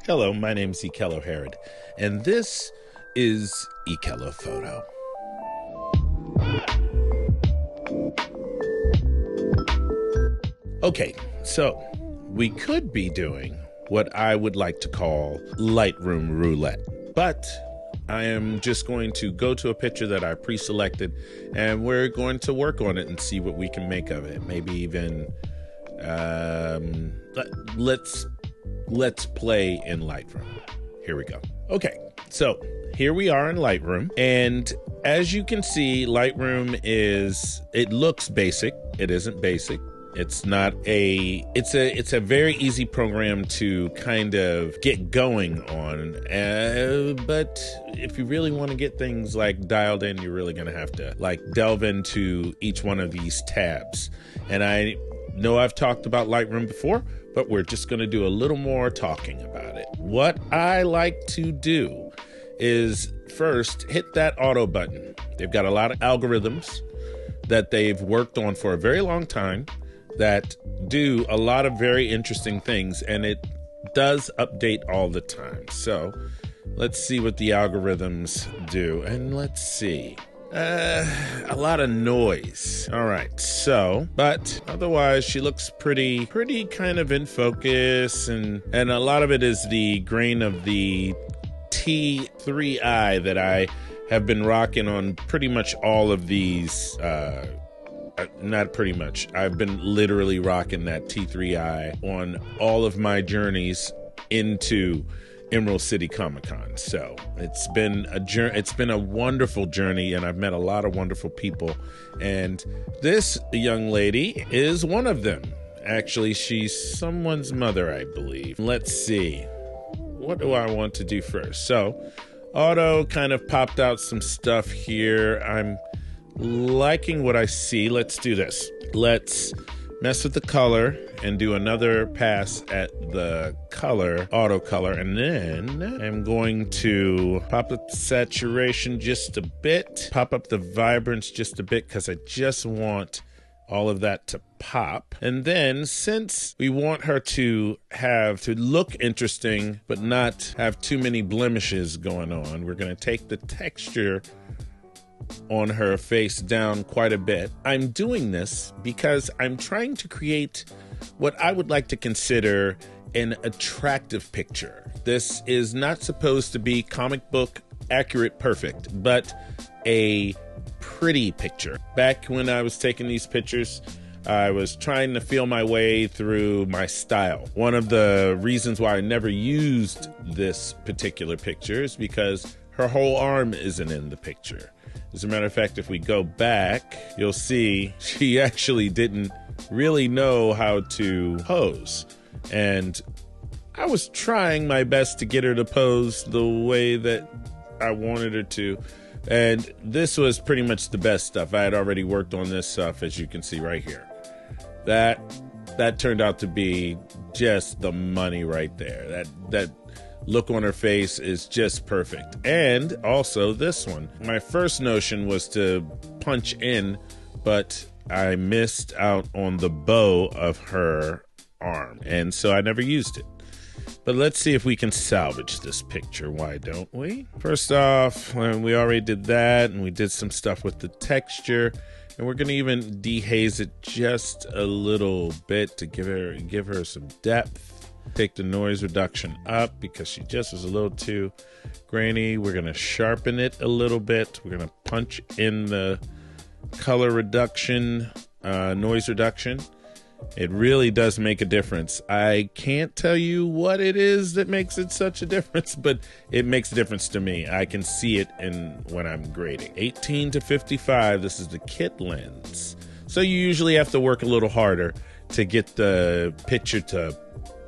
Hello, my name is Ekello Herod, and this is Ekello Photo. Okay, so we could be doing what I would like to call LightRoom Roulette, but I am just going to go to a picture that I pre-selected, and we're going to work on it and see what we can make of it. Maybe even let's play in LightRoom. Here we go. Okay, so here we are in LightRoom, and as you can see, LightRoom it looks basic. It isn't basic. It's not it's a very easy program to kind of get going on, but if you really want to get things like dialed in, you're really going to have to like delve into each one of these tabs. And I know I've talked about LightRoom before, but we're just going to do a little more talking about it. What I like to do is first hit that auto button. They've got a lot of algorithms that they've worked on for a very long time that do a lot of very interesting things, and it does update all the time. So let's see what the algorithms do, and let's see. A lot of noise. All right, so, but otherwise she looks pretty kind of in focus, and a lot of it is the grain of the T3i that I have been rocking on pretty much all of these, not pretty much. I've been literally rocking that T3i on all of my journeys into Emerald City Comic-Con. So it's been a wonderful journey, and I've met a lot of wonderful people, and this young lady is one of them. Actually, she's someone's mother, I believe. Let's see. What do I want to do first? So auto kind of popped out some stuff here. I'm liking what I see. Let's do this. Let's mess with the color and do another pass at the color, auto color, and then I'm going to pop up the saturation just a bit, pop up the vibrance just a bit, because I just want all of that to pop. And then, since we want her to look interesting but not have too many blemishes going on, we're going to take the texture on her face down quite a bit. I'm doing this because I'm trying to create what I would like to consider an attractive picture. This is not supposed to be comic book accurate perfect, but a pretty picture. Back when I was taking these pictures, I was trying to feel my way through my style. One of the reasons why I never used this particular picture is because her whole arm isn't in the picture. As a matter of fact, if we go back, you'll see she actually didn't really know how to pose. And I was trying my best to get her to pose the way that I wanted her to. And this was pretty much the best stuff. I had already worked on this stuff, as you can see right here. That turned out to be just the money right there. That look on her face is just perfect. And also this one. My first notion was to punch in, but I missed out on the bow of her arm, and so I never used it. But let's see if we can salvage this picture. Why don't we? First off, we already did that, and we did some stuff with the texture, and we're gonna even dehaze it just a little bit to give her some depth. Take the noise reduction up because she just was a little too grainy. We're going to sharpen it a little bit. We're going to punch in the color reduction, noise reduction. It really does make a difference. I can't tell you what it is that makes it such a difference, but it makes a difference to me. I can see it when I'm grading. 18 to 55, this is the kit lens. So you usually have to work a little harder to get the picture to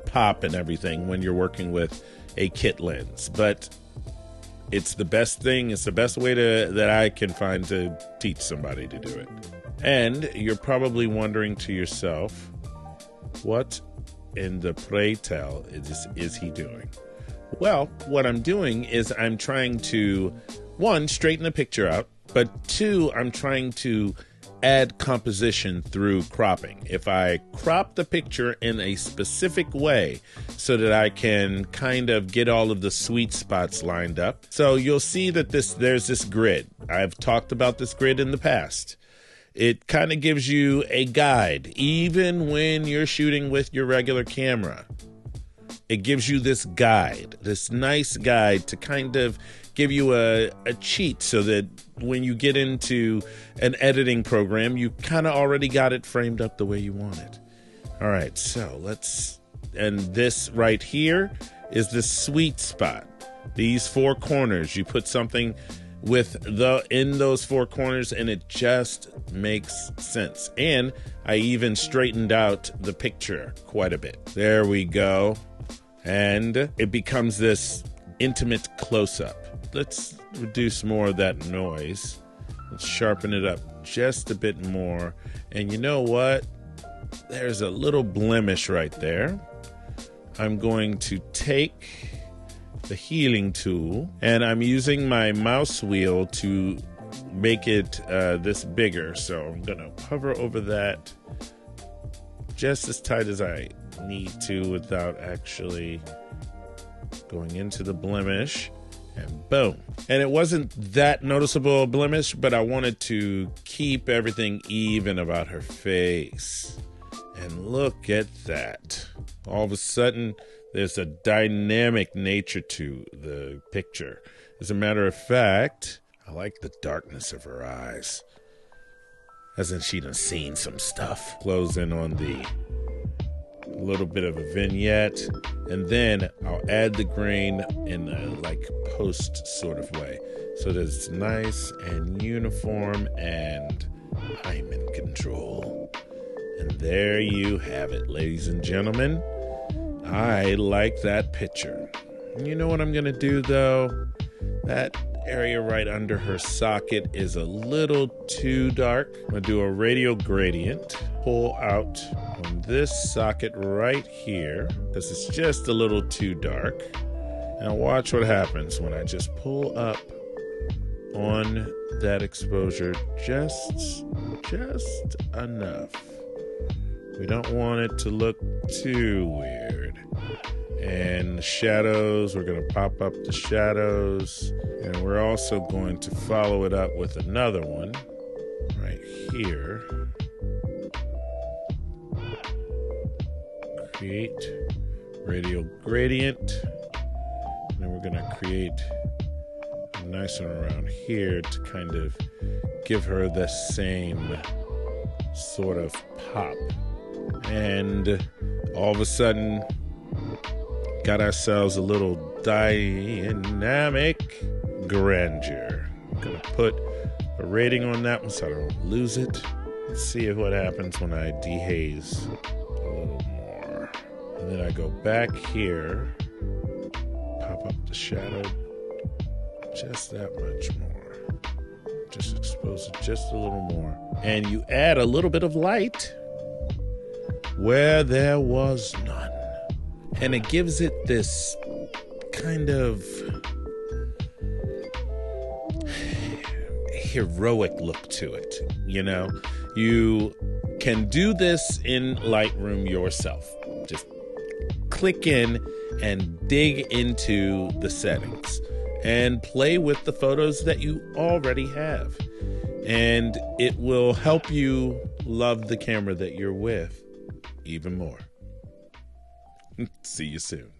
pop and everything when you're working with a kit lens, but it's the best thing. It's the best way that I can find to teach somebody to do it. And you're probably wondering to yourself, what in the pray tell is he doing? Well, what I'm doing is I'm trying to, one, straighten the picture out, but two, I'm trying to add composition through cropping. If I crop the picture in a specific way so that I can kind of get all of the sweet spots lined up. So you'll see that there's this grid. I've talked about this grid in the past. It kind of gives you a guide, even when you're shooting with your regular camera. It gives you this guide, this nice guide to kind of give you a cheat so that when you get into an editing program, you kind of already got it framed up the way you want it. All right, so and this right here is the sweet spot. These four corners, you put something in those four corners and it just makes sense. And I even straightened out the picture quite a bit. There we go. And it becomes this intimate close-up. Let's reduce more of that noise. Let's sharpen it up just a bit more. And you know what? There's a little blemish right there. I'm going to take the healing tool and I'm using my mouse wheel to make it this bigger. So I'm gonna hover over that just as tight as I need to without actually going into the blemish, and boom. And it wasn't that noticeable a blemish, but I wanted to keep everything even about her face. And look at that. All of a sudden, there's a dynamic nature to the picture. As a matter of fact, I like the darkness of her eyes. As in she done seen some stuff. Close in on the little bit of a vignette, and then I'll add the grain in a like post sort of way so that it's nice and uniform and I'm in control. And there you have it, ladies and gentlemen. I like that picture. You know what I'm gonna do though? That area right under her socket is a little too dark. I'm gonna do a radial gradient, pull out on this socket right here, because it's just a little too dark. Now watch what happens when I just pull up on that exposure just enough. We don't want it to look too weird. And the shadows, we're going to pop up the shadows. And we're also going to follow it up with another one right here. Create radial gradient. And then we're going to create a nice one around here to kind of give her the same sort of pop. And all of a sudden, got ourselves a little dynamic grandeur. I'm gonna put a rating on that one so I don't lose it. Let's see what happens when I dehaze a little more. And then I go back here, pop up the shadow just that much more. Just expose it just a little more. And you add a little bit of light where there was none. And it gives it this kind of heroic look to it, you know? You can do this in LightRoom yourself. Just click in and dig into the settings and play with the photos that you already have. And it will help you love the camera that you're with even more. See you soon.